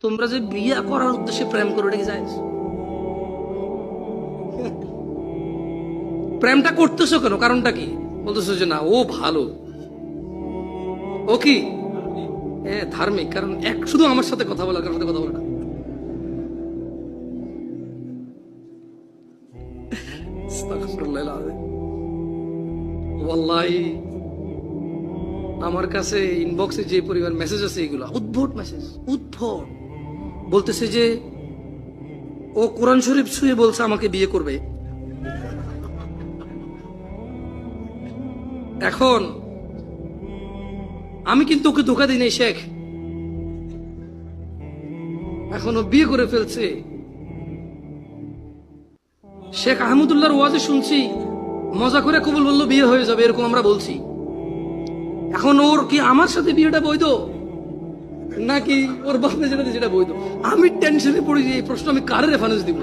তোমরা যে বিয়ে করার উদ্দেশ্যে প্রেম করো, এটা কি যায়? প্রেমটা করতেছো কেন? কারণটা কি? বলতেছো যে না ও ভালো, ও কি ধার্মিক, কারণ এক শুধু আমার সাথে কথা বলার, কারোর সাথে কথা বলে না। ওয়াল্লাহি আমার কাছে ইনবক্সে যে পরিমাণ মেসেজ আছে, এগুলো উদ্ভট মেসেজ, উদ্ভট। বলতেছে যে ও কোরআন শরীফ ছুঁয়ে বলছে আমাকে বিয়ে করবে। এখন আমি কিন্তু ওকে ধোকা দিই নাই শেখ, এখনো বিয়ে করে ফেলছে। শেখ আহমদুল্লাহর ওয়াজে শুনছি মজা করে কবুল বললো বিয়ে হয়ে যাবে, এরকম আমরা বলছি। এখন ওর কি আমার সাথে বিয়েটা বৈধ নাকি ওর বাপে যেটা বৈধ? আমি টেনশনে পড়ি যে এই প্রশ্ন আমি কারে রেফারেন্স দিব।